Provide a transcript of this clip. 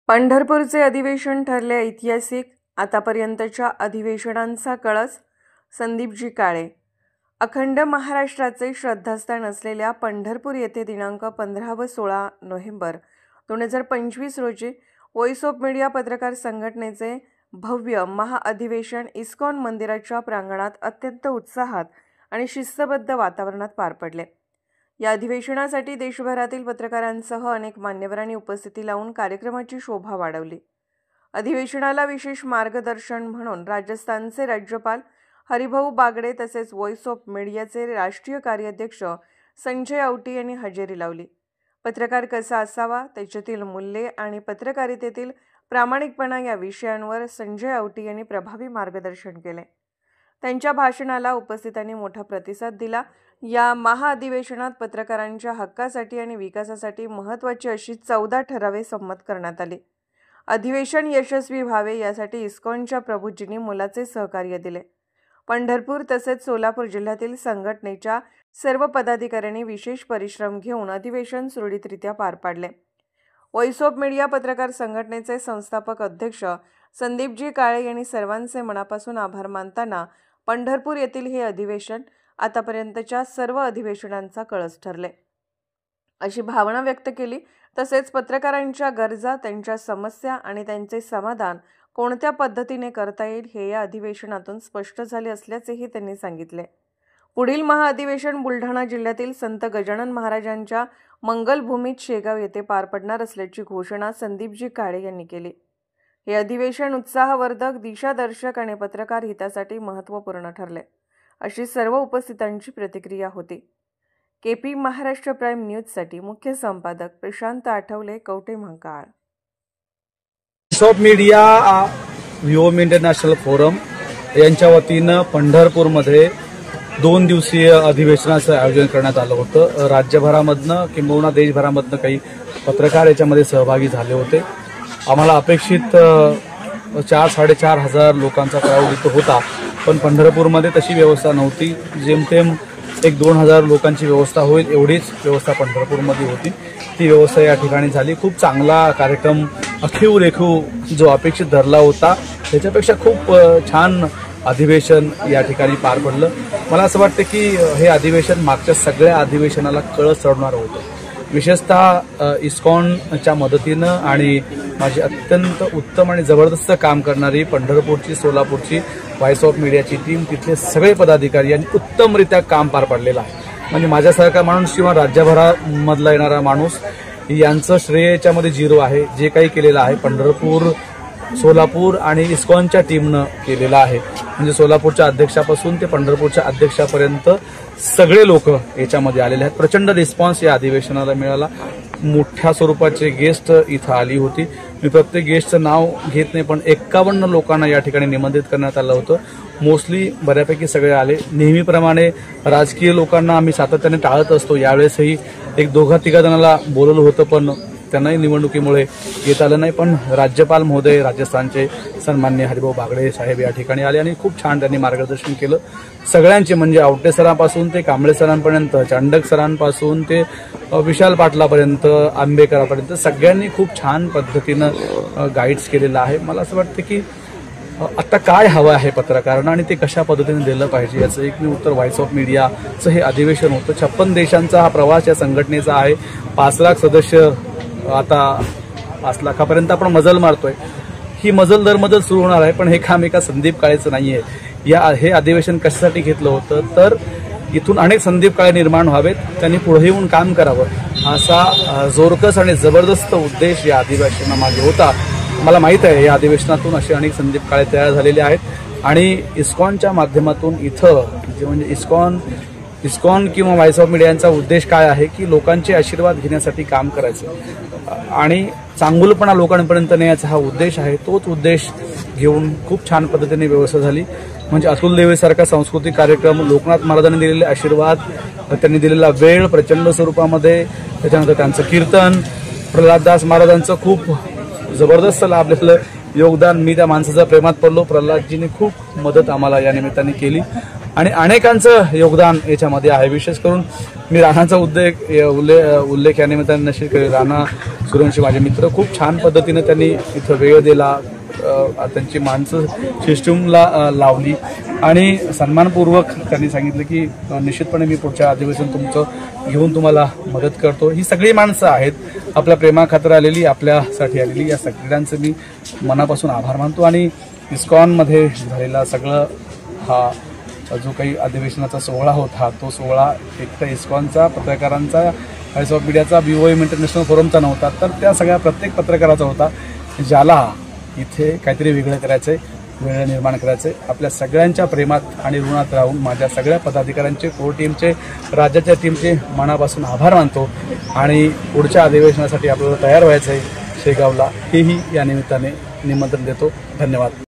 पंढरपूरचे अधिवेशन ठरले ऐतिहासिक. आतापर्यंतच्या अधिवेशनांचा कळस संदीपजी काळे. अखंड महाराष्ट्राचे श्रद्धास्थान असलेल्या पंढरपूर येथे दिनांक 15 व 16 नोव्हेंबर 2025 रोजी व्हॉइस ऑफ मीडिया पत्रकार संघटनेचे भव्य महाअधिवेशन इस्कॉन मंदिराच्या प्रांगणात अत्यंत उत्साहात आणि शिस्तबद्ध वातावरणात पार पडले. या अधिवेशनासाठी देशभरातील पत्रकारांसह अनेक मान्यवरांनी उपस्थिती लावून कार्यक्रमाची शोभा वाढवली. अधिवेशनाला विशेष मार्गदर्शन म्हणून राजस्थानचे राज्यपाल हरिभाऊ बागडे तसेच व्हॉइस ऑफ मीडियाचे राष्ट्रीय कार्याध्यक्ष संजय औटी यांनी हजेरी लावली. पत्रकार कसा असावा, त्याच्यातील मूल्ये आणि पत्रकारितेतील प्रामाणिकपणा या विषयांवर संजय औटी यांनी प्रभावी मार्गदर्शन केले. त्यांच्या भाषणाला उपस्थितांनी मोठा प्रतिसाद दिला. या महाअधिवेशनात पत्रकारांच्या हक्कासाठी आणि विकासासाठी महत्त्वाची अशी 14 ठरावे संमत करण्यात आली. अधिवेशन यशस्वी व्हावे यासाठी इस्कॉनच्या प्रभूजींनी मोलाचे सहकार्य दिले. पंढरपूर तसेच सोलापूर जिल्ह्यातील संघटनेच्या सर्व पदाधिकाऱ्यांनी विशेष परिश्रम घेऊन अधिवेशन सुरळीतरित्या पार पाडले. व्हॉइस ऑफ मीडिया पत्रकार संघटनेचे संस्थापक अध्यक्ष संदीपजी काळे यांनी सर्वांचे मनापासून आभार मानताना पंढरपूर येथील हे अधिवेशन आतापर्यंतच्या सर्व अधिवेशनांचा कळस ठरले अशी भावना व्यक्त केली. तसेच पत्रकारांच्या गरजा, त्यांच्या समस्या आणि त्यांचे समाधान कोणत्या पद्धतीने करता येईल हे या अधिवेशनातून स्पष्ट झाले असल्याचेही त्यांनी सांगितले. पुढील महाअधिवेशन बुलढाणा जिल्ह्यातील संत गजानन महाराजांच्या मंगलभूमीत शेगाव येथे पार पडणार असल्याची घोषणा संदीपजी काळे यांनी केली. हे अधिवेशन उत्साहवर्धक, दिशादर्शक आणि पत्रकार हितासाठी महत्त्वपूर्ण ठरले अशी सर्व उपस्थितांची प्रतिक्रिया होती. केपी महाराष्ट्र प्राईम न्यूजसाठी मुख्य संपादक Prashant Athawale, Kavathe Mahankal. Voice of media व्ह्युअम इंटरनॅशनल फोरम यांच्या वतीनं पंढरपूरमध्ये 2 दिवसीय अधिवेशनाचं आयोजन करण्यात आलं होतं. राज्यभरामधनं किंबहुना देशभरामधनं काही पत्रकार याच्यामध्ये सहभागी झाले होते. आम्हाला अपेक्षित 4-4.5 हजार लोकांचा क्राऊड इथं होता, पण पंढरपूरमध्ये तशी व्यवस्था नव्हती. जेमतेम 1-2 हजार लोकांची व्यवस्था होईल एवढीच व्यवस्था पंढरपूरमध्ये होती. ती व्यवस्था या ठिकाणी झाली. खूप चांगला कार्यक्रम अखीव रेखीव जो अपेक्षित धरला होता त्याच्यापेक्षा खूप छान अधिवेशन या ठिकाणी पार पडलं. मला असं वाटतं की हे अधिवेशन मागच्या सगळ्या अधिवेशनाला कळस चढवणारं होतं. विशेषतः इस्कॉनच्या मदतीनं आणि माझी अत्यंत उत्तम आणि जबरदस्त काम करणारी पंढरपूरची, सोलापूरची व्हॉइस ऑफ मीडियाची टीम, तिथले सगळे पदाधिकारी यांनी उत्तमरित्या काम पार पाडलेलं आहे. म्हणजे माझ्यासारखा माणूस किंवा राज्यभरामधला येणारा माणूस यांचं श्रेय याच्यामध्ये 0 आहे. जे काही केलेलं आहे पंढरपूर, सोलापूर आणि इस्कॉनच्या टीमनं केलेलं आहे. म्हणजे सोलापूरच्या अध्यक्षापासून ते पंढरपूरच्या अध्यक्षापर्यंत सगळे लोक याच्यामध्ये आलेले आहेत. प्रचंड रिस्पॉन्स या अधिवेशनाला मिळाला. मोठ्या स्वरूपाचे गेस्ट इथं आली होती. मी प्रत्येक गेस्टचं नाव घेत नाही, पण 51 लोकांना या ठिकाणी निमंत्रित करण्यात आलं होतं. मोस्टली बऱ्यापैकी सगळे आले. नेहमीप्रमाणे राजकीय लोकांना आम्ही सातत्याने टाळत असतो. यावेळेसही 1-2-3 जणांना बोलवलं होतं, पण त्यांनाही निवडणुकीमुळे येता आलं नाही. पण राज्यपाल महोदय राजस्थानचे सन्माननीय हरिभाऊ बागडे साहेब या ठिकाणी आले आणि खूप छान त्यांनी मार्गदर्शन केलं. सगळ्यांचे म्हणजे आवटे सरांपासून ते कांबळे सरांपर्यंत, चांडक सरांपासून ते विशाल पाटलापर्यंत, आंबेकरापर्यंत सगळ्यांनी खूप छान पद्धतीनं गाईड्स केलेलं आहे. मला असं वाटतं की आता काय हवं आहे पत्रकारांना आणि ते कशा पद्धतीने दिलं पाहिजे याचं एक उत्तर व्हॉइस ऑफ मीडियाचं हे अधिवेशन होतं. 56 देशांचा हा प्रवास या संघटनेचा आहे. 5 लाख सदस्य, आता 5 लाखापर्यंत आपण मजल मारतोय. ही मजल दर मजल सुरू होणार आहे, पण हे काम एका संदीप काळेचं नाहीये. हे अधिवेशन कशासाठी घेतलं होतं तर इथून अनेक संदीप काळे निर्माण व्हावेत, त्यांनी पुढे येऊन काम करावं असा जोरकस आणि जबरदस्त उद्देश या अधिवेशनामागे होता. मला माहित आहे या अधिवेशनातून असे अनेक संदीप काळे तयार झालेले आहेत आणि इस्कॉनच्या माध्यमातून इथं म्हणजे इस्कॉन किंवा व्हॉइस ऑफ मीडियाचा उद्देश काय आहे की लोकांचे आशीर्वाद घेण्यासाठी काम करायचं आणि चांगुलपणा लोकांपर्यंत नेण्याचा हा उद्देश आहे. तोच उद्देश घेऊन खूप छान पद्धतीने व्यवस्था झाली. म्हणजे अतुल देवेसारखा सांस्कृतिक कार्यक्रम, लोकनाथ महाराजांनी दिलेले आशीर्वाद, त्यांनी दिलेला वेळ प्रचंड स्वरूपामध्ये, त्याच्यानंतर त्यांचं कीर्तन, प्रल्हाददास महाराजांचं खूप जबरदस्त लाभलेलं योगदान. मी त्या माणसाच्या प्रेमात पडलो. प्रल्हादजीने खूप मदत आम्हाला या निमित्ताने केली आणि अनेकांचं योगदान याच्यामध्ये आहे। विशेष करून मी राणाचा उल्लेख या निमित्ताने निश्चित करेल। राणा सूर्यवंशी माझे मित्र, खूप छान पद्धतीने त्यांनी इथं वेळ दिला, त्यांची माणसं सिस्टमला लावली आणि सन्मानपूर्वक त्यांनी सांगितलं की निश्चितपणे मी पुढच्या अधिवेशन तुमचं घेऊन तुम्हाला मदत करतो। ही सगळी माणसं आहेत आपल्या प्रेमाखातर आलेली, आपल्यासाठी आलेली। या सगळ्यांचं मी मनापासून आभार मानतो आणि इस्कॉनमध्ये झालेला सगळं हा जो काही अधिवेशनाचा सोहळा होता तो सोहळा एक तर इस्कॉनचा, पत्रकारांचा, टाइम्स ऑफ मीडियाचा, BOM इंटरनॅशनल फोरमचा नव्हता, तर त्या सगळ्या प्रत्येक पत्रकाराचा होता ज्याला इथे काहीतरी वेगळं करायचंय, वेगळं निर्माण करायचंय। आपल्या सगळ्यांच्या प्रेमात आणि ऋणात राहून माझ्या सगळ्या पदाधिकाऱ्यांचे, कोर टीमचे, राज्याच्या टीमचे मनापासून आभार मानतो आणि पुढच्या अधिवेशनासाठी आपल्याला तयार व्हायचंय शेगावला, हेही या निमित्ताने निमंत्रण देतो। धन्यवाद।